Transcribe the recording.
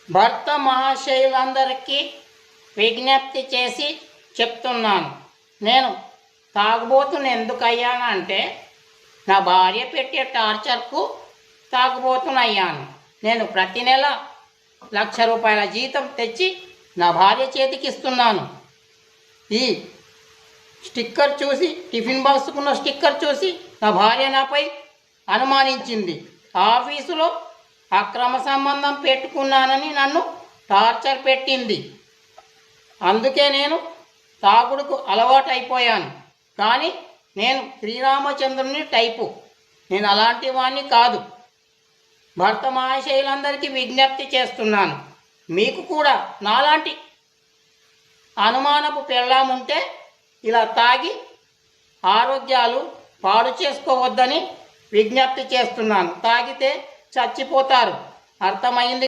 భర్త మహాశయులందరికీ విజ్ఞప్తి చేసి చెప్తున్నాను. నేను తాగుబోతుని ఎందుకు అయ్యాను అంటే నా భార్య పెట్టే టార్చర్కు తాగుబోతునయ్యాను. నేను ప్రతి నెల ₹1,00,000 జీతం తెచ్చి నా భార్య చేతికి ఇస్తున్నాను. ఈ స్టిక్కర్ చూసి, టిఫిన్ బాక్స్కున్న స్టిక్కర్ చూసి నా భార్య నాపై అనుమానించింది. ఆఫీసులో అక్రమ సంబంధం పెట్టుకున్నానని నన్ను టార్చర్ పెట్టింది. అందుకే నేను తాగుడుకు అలవాటైపోయాను. కానీ నేను శ్రీరామచంద్రుని టైపు, నేను అలాంటి వాణ్ణి కాదు. భర్త మహాశయులందరికీ విజ్ఞప్తి చేస్తున్నాను, మీకు కూడా నాలాంటి అనుమానపు పెళ్ళాముంటే ఇలా తాగి ఆరోగ్యాలు పాడు చేసుకోవద్దని విజ్ఞప్తి చేస్తున్నాను. తాగితే చచ్చిపోతారు. అర్థమైంది